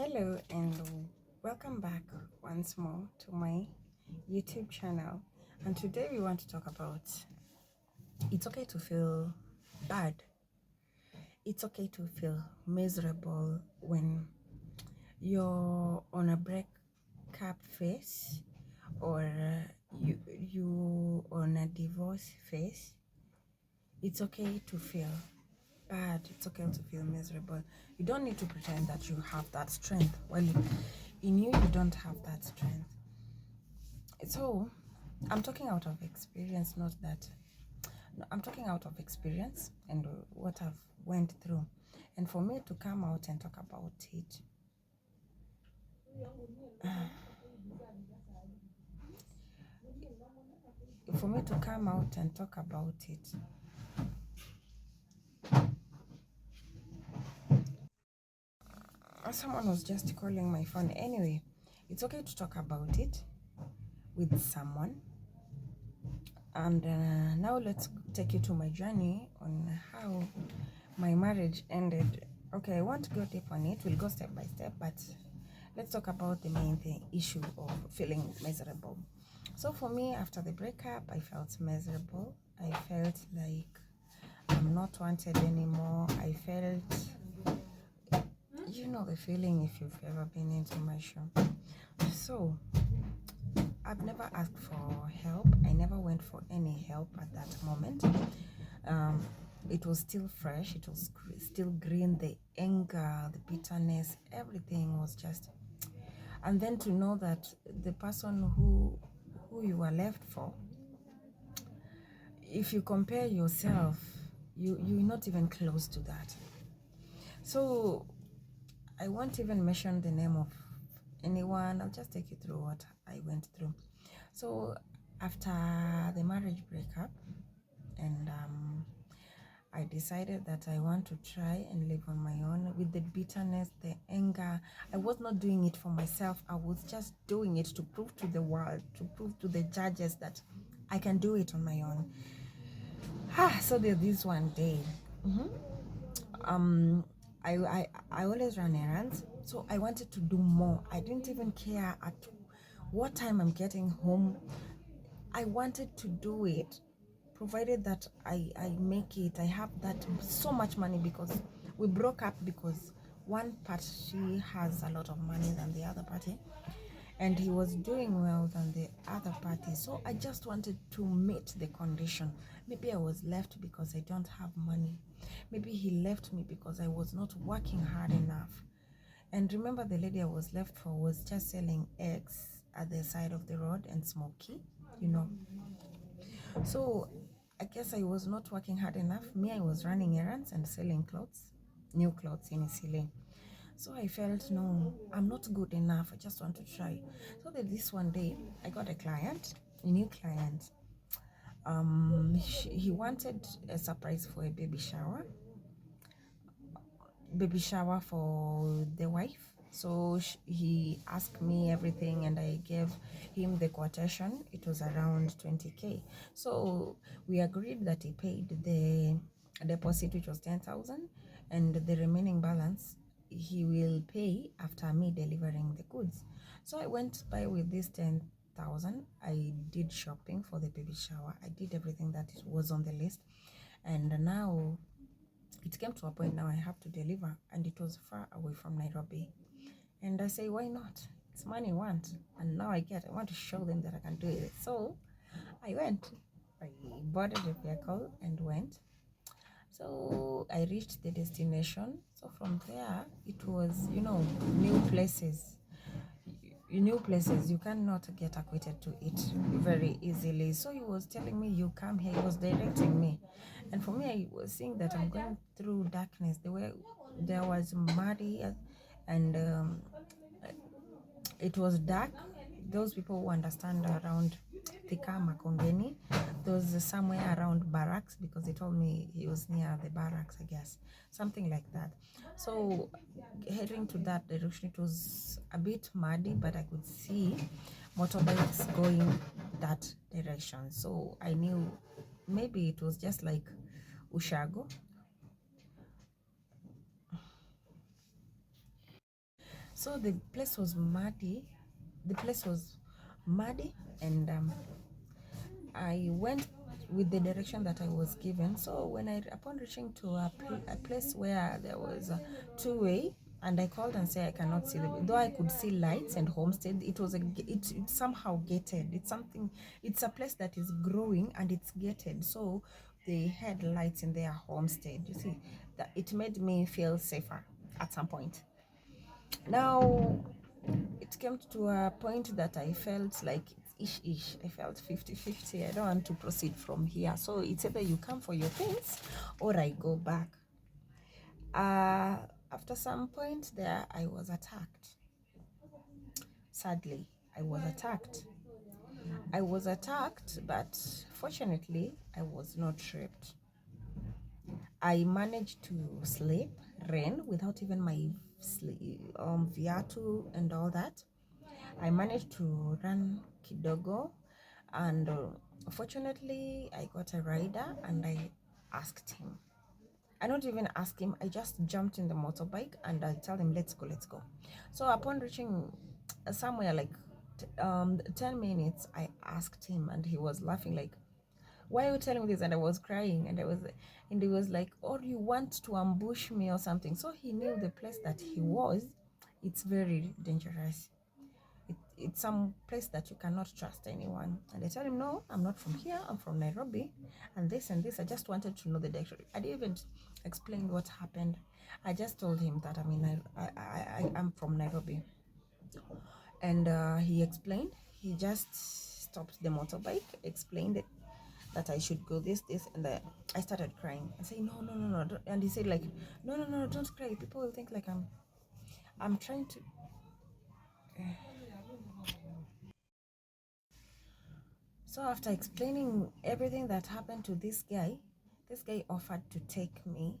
Hello and welcome back once more to my YouTube channel. And today we want to talk about it's okay to feel bad. It's okay to feel miserable when you're on a breakup phase or you on a divorce phase. It's okay to feel bad. It's okay to feel miserable. You don't need to pretend that you have that strength. Well, in you don't have that strength. So I'm talking out of experience, not that. No, I'm talking out of experience and what I've went through. And for me to come out and talk about it, for me to come out and talk about it, someone was just calling my phone. Anyway, it's okay to talk about it with someone. And now let's take you to my journey on how my marriage ended. Okay, I won't go deep on it. We'll go step by step, but let's talk about the main issue of feeling miserable. So for me, after the breakup, I felt miserable. I felt like I'm not wanted anymore. I felt, you know the feeling if you've ever been into my show. So I've never asked for help. I never went for any help at that moment. It was still fresh. It was still green. The anger, the bitterness, everything was just. And then to know that the person who you were left for, if you compare yourself, you're not even close to that. So I won't even mention the name of anyone. I'll just take you through what I went through. So after the marriage breakup, and I decided that I want to try and live on my own with the bitterness, the anger. I was not doing it for myself. I was just doing it to prove to the world, to prove to the judges that I can do it on my own. So there's this one day. I always run errands, so I wanted to do more. I didn't even care at what time I'm getting home. I wanted to do it, provided that I make it. I have that so much money, because we broke up because one party has a lot of money than the other party, and he was doing well than the other party. So I just wanted to meet the condition. Maybe I was left because I don't have money. Maybe he left me because I was not working hard enough. And remember, the lady I was left for was just selling eggs at the side of the road and smoky, you know. So I guess I was not working hard enough. Me, I was running errands and selling clothes, new clothes in Isile. So I felt, no, I'm not good enough. I just want to try. So that this one day, I got a new client. He wanted a surprise for a baby shower for the wife. So he asked me everything, and I gave him the quotation. It was around 20K. So we agreed that he paid the deposit, which was 10,000, and the remaining balance he will pay after me delivering the goods. So I went by with this 10,000. I did shopping for the baby shower. I did everything that was on the list, and now it came to a point now I have to deliver, and it was far away from Nairobi. And I say, why not? It's money want, and now I want to show them that I can do it. So I went. I boarded a vehicle and went. So I reached the destination. So from there, it was, new places. New places, you cannot get acquainted to it very easily. So he was telling me, you come here. He was directing me, and for me, I was seeing that I'm going through darkness. There was muddy, and it was dark. Those people who understand around Thika, Makongeni, those somewhere around barracks, because they told me he was near the barracks, I guess, something like that. So heading to that direction, it was a bit muddy, but I could see motorbikes going that direction. So I knew maybe it was just like Ushago. So the place was muddy. The place was muddy, and I went with the direction that I was given. So when upon reaching to a place where there was a two-way, and I called and said I cannot see though I could see lights and homestead, it was it's somehow gated. It's a place that is growing and it's gated. So they had lights in their homestead. You see, that it made me feel safer at some point. Now it came to a point that I felt like ish. I felt 50-50. I don't want to proceed from here. So it's either you come for your things or I go back. After some point there, I was attacked. Sadly, I was attacked. But fortunately, I was not raped. I managed to sleep, rain, without even my viatu and all that. I managed to run kidogo, and fortunately I got a rider and I asked him. I don't even ask him, I just jumped in the motorbike and I tell him, let's go. So upon reaching somewhere like 10 minutes, I asked him and he was laughing like, why are you telling me this? And I was crying, and he was like, oh, you want to ambush me or something. So he knew the place that he was, it's very dangerous. It's some place that you cannot trust anyone. And I tell him, no, I'm not from here, I'm from Nairobi, and this and this. I just wanted to know the direction. I didn't even explain what happened. I just told him that I'm from Nairobi. And he explained. He just stopped the motorbike, explained it, that I should go this, and I started crying. I say, no, don't. And he said like, no, don't cry. People will think like I'm trying to. So after explaining everything that happened to this guy offered to take me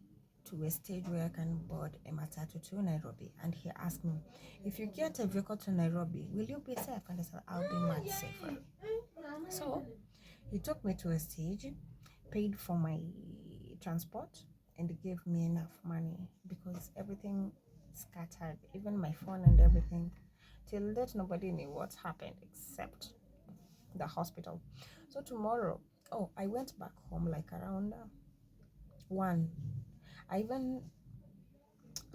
to a stage where I can board a matatu to Nairobi. And he asked me, if you get a vehicle to Nairobi, will you be safe? And I said, I'll be much safer. So he took me to a stage, paid for my transport, and gave me enough money because everything scattered, even my phone and everything. Till that, nobody knew what happened except the hospital. So tomorrow, I went back home like around 1. I even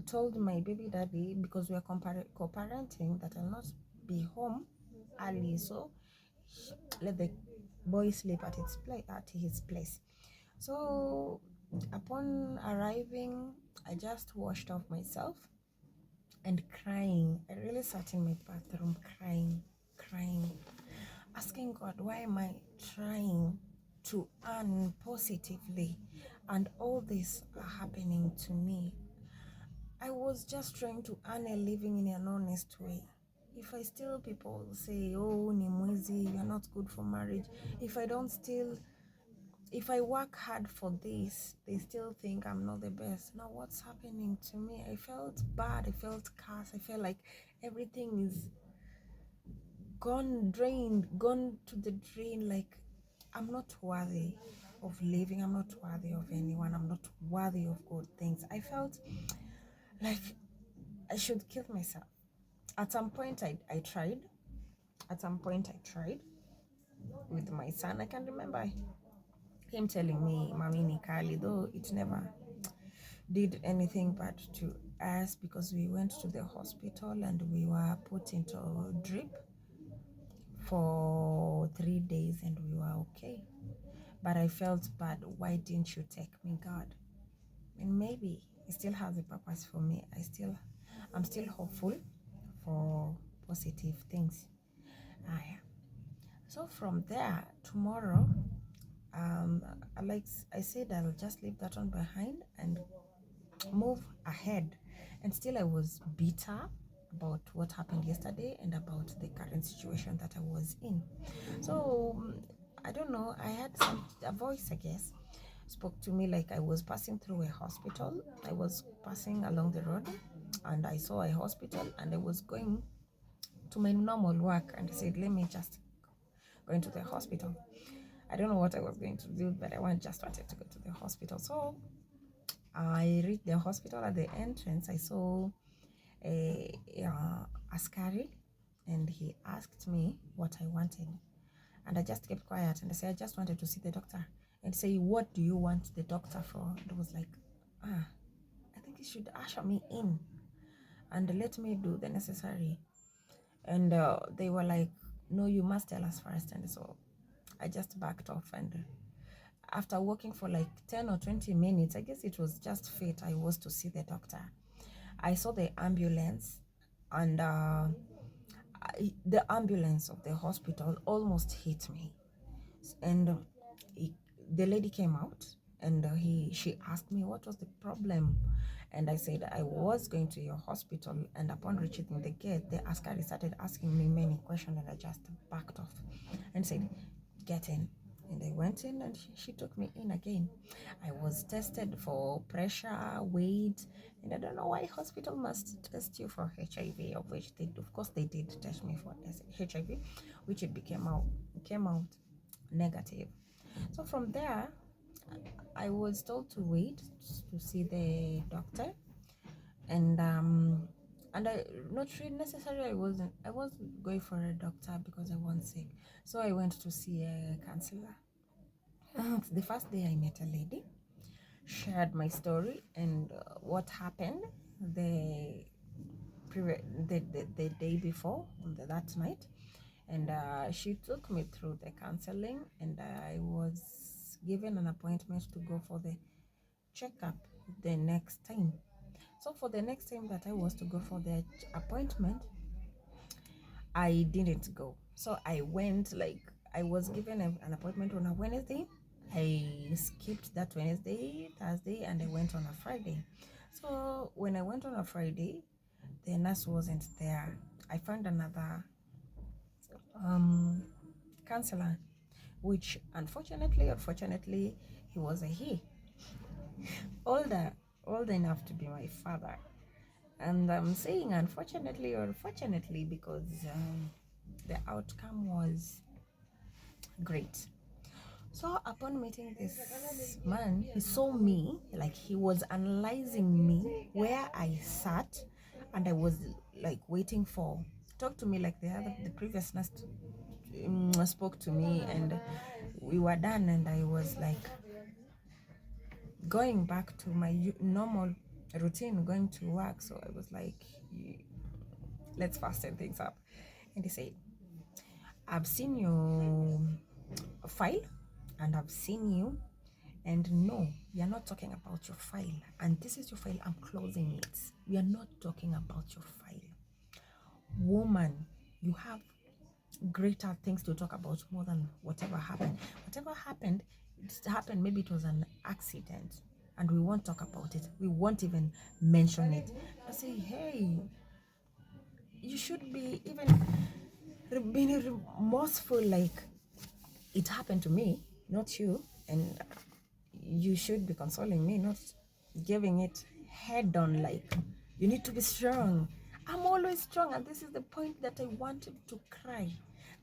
told my baby daddy, because we are co-parenting, that I'll not be home early, so let the boy sleep at his place. So upon arriving, I just washed off myself and crying. I really sat in my bathroom crying, asking God, why am I trying to earn positively and all this are happening to me? I was just trying to earn a living in an honest way. If I steal, people say, oh, ni mwizi, you're not good for marriage. If I don't steal, if I work hard for this, they still think I'm not the best. Now what's happening to me? I felt bad, I felt cursed, I felt like everything is gone to the drain. Like I'm not worthy of living, I'm not worthy of anyone, I'm not worthy of good things. I felt like I should kill myself. At some point I tried. With my son. I can remember him telling me, Mami ni kali, though it never did anything but to us, because we went to the hospital and we were put into a drip for 3 days and we were okay. But I felt bad. Why didn't you take me, God? And maybe it still has a purpose for me. I'm still hopeful for positive things. So from there, tomorrow, like I said, I'll just leave that one behind and move ahead. And still I was bitter about what happened yesterday and about the current situation that I was in. So I don't know, I had a voice, I guess, spoke to me like I was passing through a hospital. I was passing along the road and I saw a hospital and I was going to my normal work, and I said, let me just go into the hospital. I don't know what I was going to do, but just wanted to go to the hospital. So I reached the hospital. At the entrance, I saw askari, and he asked me what I wanted. And I just kept quiet, and I said, I just wanted to see the doctor. And say, what do you want the doctor for? And I was like, I think he should usher me in and let me do the necessary. And they were like, no, you must tell us first. And so I just backed off. And after walking for like 10 or 20 minutes, I guess it was just fate, I was to see the doctor. I saw the ambulance, and the ambulance of the hospital almost hit me. And the lady came out, and she asked me what was the problem. And I said I was going to your hospital, and upon reaching the gate, the askari started asking me many questions, and I just backed off and said, get in. And I went in, and she took me in again. I was tested for pressure, weight, and I don't know why hospital must test you for HIV, of which of course they did test me for HIV, which it came out negative. So from there, I was told to wait to see the doctor, and I not really necessarily I wasn't going for a doctor because I was sick. So I went to see a counselor. The first day I met a lady, shared my story and what happened the the day before, that night. And she took me through the counseling, and I was given an appointment to go for the checkup the next time. So for the next time that I was to go for the appointment, I didn't go. So I went, like, I was given an appointment on a Wednesday. I skipped that Wednesday, Thursday, and I went on a Friday. So when I went on a Friday, the nurse wasn't there. I found another counselor, which unfortunately, he was a he, older enough to be my father. And I'm saying unfortunately or fortunately because the outcome was great. So upon meeting this man, he saw me, like he was analyzing me where I sat, and I was like waiting for talk to me like the previous nurse spoke to me, and we were done, and I was like going back to my normal routine, going to work. So I was like, let's fasten things up. And he said, I've seen your file, and I've seen you, and no, we are not talking about your file. And this is your file, I'm closing it. We are not talking about your file. Woman, you have greater things to talk about more than whatever happened. Whatever happened, it happened. Maybe it was an accident, and we won't talk about it. We won't even mention it. I say, hey, you should be even being remorseful, like it happened to me, not you, and you should be consoling me, not giving it head on, like you need to be strong. I'm always strong, and this is the point that I wanted to cry.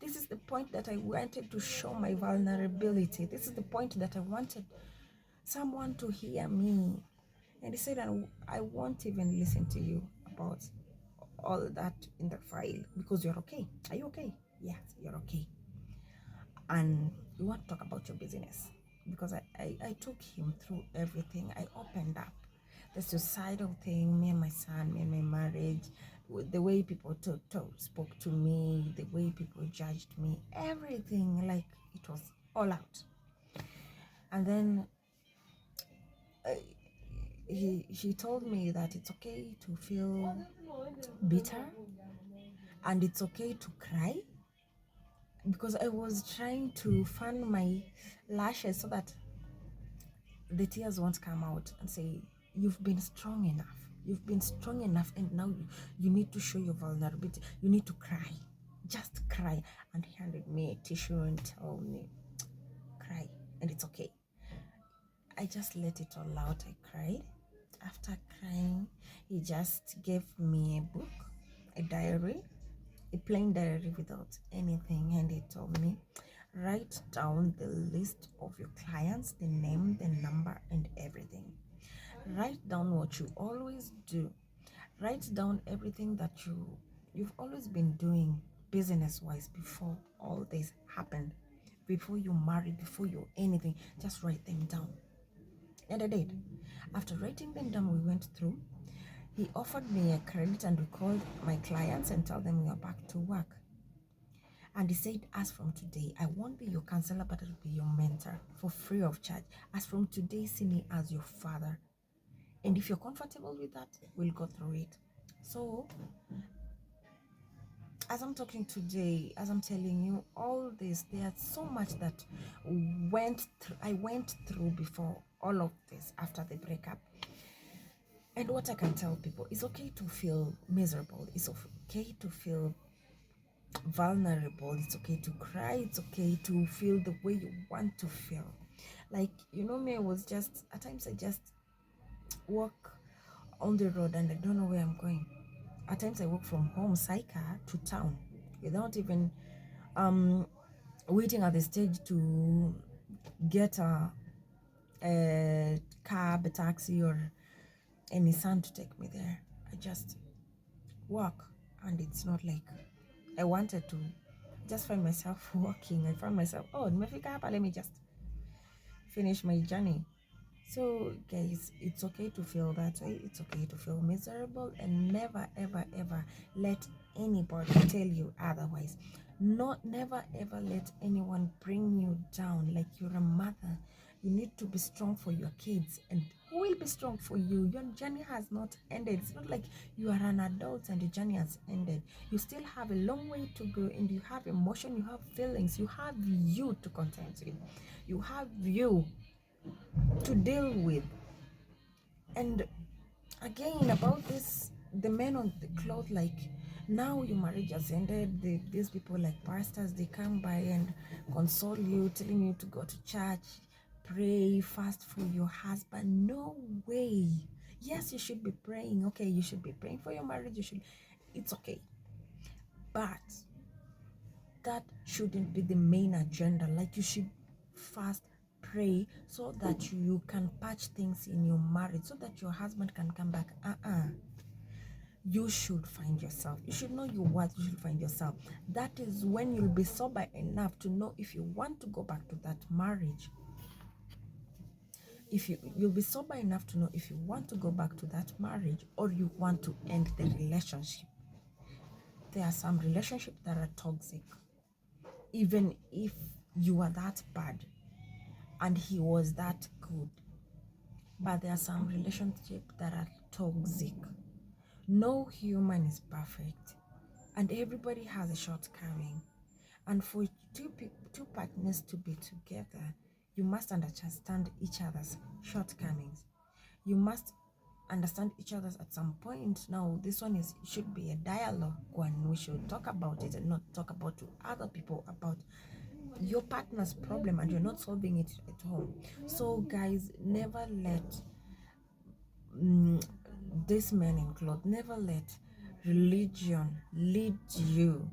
This is the point that I wanted to show my vulnerability. This is the point that I wanted someone to hear me. And he said, I won't even listen to you about all that in the file because you're okay. Are you okay? Yes, you're okay. And we want to talk about your business, because I took him through everything. I opened up the suicidal thing, me and my son, me and my marriage, the way people spoke to me, the way people judged me, everything, like it was all out. And then he told me that it's okay to feel bitter, and it's okay to cry, because I was trying to fan my lashes so that the tears won't come out, and say, you've been strong enough, and now you need to show your vulnerability. You need to cry, just cry. And he handed me a tissue and told me, cry, and it's okay. I just let it all out. I cried. After crying, he just gave me a book, a diary, a plain diary without anything, and he told me, write down the list of your clients, the name, the number, and everything. Write down what you always do. Write down everything that you you've always been doing business-wise before all this happened, before you married, before you anything. Just write them down. And I did. After writing them down, we went through. He offered me a credit and we called my clients and told them we are back to work. And he said, as from today, I won't be your counselor, but I'll be your mentor for free of charge. As from today, see me as your father. And if you're comfortable with that, we'll go through it. So, as I'm talking today, as I'm telling you all this, there's so much that I went through before all of this, after the breakup. And what I can tell people, it's okay to feel miserable. It's okay to feel vulnerable. It's okay to cry. It's okay to feel the way you want to feel. Like, me, I was just, at times I just walk on the road and I don't know where I'm going. At times I walk from home, Saika, to town without even waiting at the stage to get a cab, a taxi, or a Nissan to take me there. I just walk, and it's not like I wanted to. Just find myself walking. I find myself, oh, nimefika hapa, let me just finish my journey. So guys, it's okay to feel that way. It's okay to feel miserable, and never ever ever let anybody tell you otherwise. Never ever let anyone bring you down. Like, you're a mother, you need to be strong for your kids, and who will be strong for you? Your journey has not ended. It's not like you are an adult and your journey has ended. You still have a long way to go, and you have emotion, you have feelings, you have you to contend with, you have you to deal with. And again, about this, the men on the cloth, like, now your marriage has ended, these people like pastors, they come by and console you, telling you to go to church, pray, fast for your husband. No way. Yes, you should be praying. Okay, you should be praying for your marriage. It's okay, but that shouldn't be the main agenda. Like, you should fast, pray, so that you can patch things in your marriage, so that your husband can come back. You should find yourself. You should know your worth. You should find yourself. That is when you'll be sober enough to know if you want to go back to that marriage. If you'll be sober enough to know if you want to go back to that marriage, or you want to end the relationship. There are some relationships that are toxic. Even if you are that bad and he was that good, but there are some relationships that are toxic. No human is perfect, and everybody has a shortcoming. And for two partners to be together, you must understand each other's shortcomings. You must understand each other's at some point. Now, this one should be a dialogue one. We should talk about it and not talk about to other people about your partner's problem, and you're not solving it at home. So guys, never let this men in cloth, never let religion lead you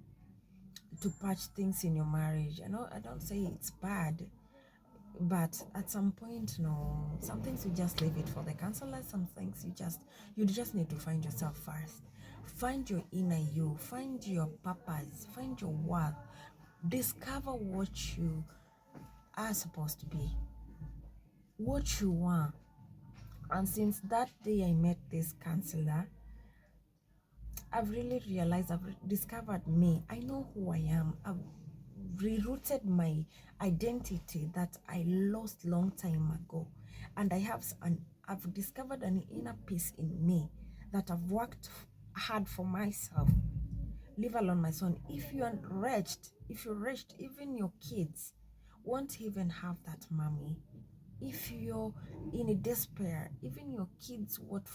to patch things in your marriage. I don't say it's bad, but at some point, no, some things you just leave it for the counselor. Some things you just need to find yourself first. Find your inner you, find your purpose, find your worth, discover what you are supposed to be, what you want. And since that day I met this counselor, I've really realized, I've discovered me. I know who I am. I've rerouted my identity that I lost long time ago, and I've discovered an inner peace in me that I've worked hard for myself. Leave alone my son. If you're wretched, even your kids won't even have that mommy. If you're in a despair, even your kids won't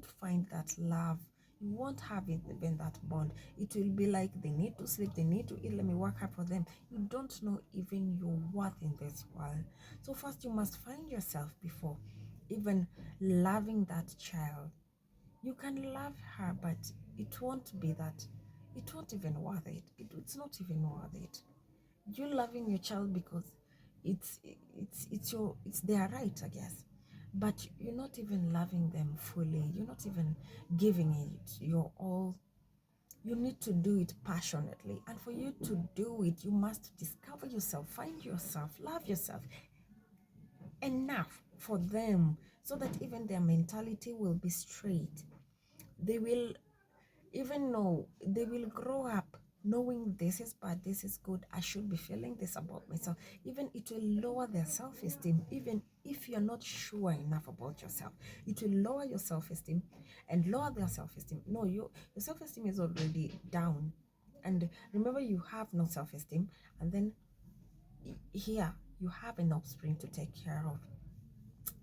find that love. You won't have it, even that bond. It will be like they need to sleep, they need to eat, let me work hard for them. You don't know even your worth in this world. So first you must find yourself before even loving that child. You can love her, but it won't be that. It won't even worth it. It's not even worth it. You're loving your child because it's their right, I guess, but you're not even loving them fully. You're not even giving it your all You need to do it passionately. And for you to do it, you must discover yourself, find yourself, love yourself enough for them so that even their mentality will be straight. They will even know, they will grow up knowing this is bad, this is good, I should be feeling this about myself. Even it will lower their self-esteem. Even if you're not sure enough about yourself, it will lower your self-esteem and lower their self-esteem. No, your self-esteem is already down. And remember, you have no self-esteem, and then here you have an offspring to take care of.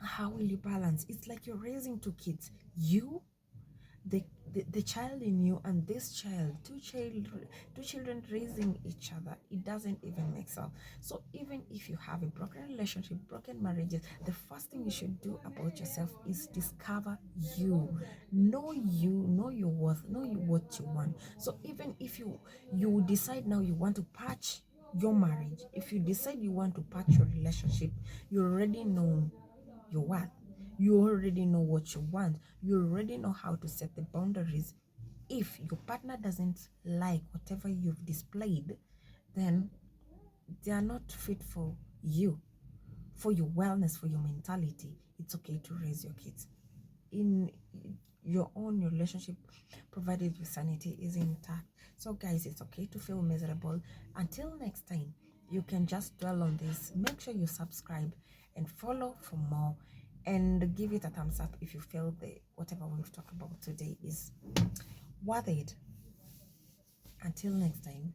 How will you balance? It's like you're raising two kids, you, the child in you, and this child, two children raising each other. It doesn't even make sense. So even if you have a broken relationship, broken marriages, the first thing you should do about yourself is discover you. You know your worth, know you what you want. So even if you decide now you want to patch your marriage, if you decide you want to patch your relationship, you already know your worth. You already know what you want. You already know how to set the boundaries. If your partner doesn't like whatever you've displayed, then they are not fit for you, for your wellness, for your mentality. It's okay to raise your kids in your own relationship, provided your sanity is intact. So guys, it's okay to feel miserable. Until next time, you can just dwell on this. Make sure you subscribe and follow for more, and give it a thumbs up if you feel the whatever we've talked about today is worth it. Until next time.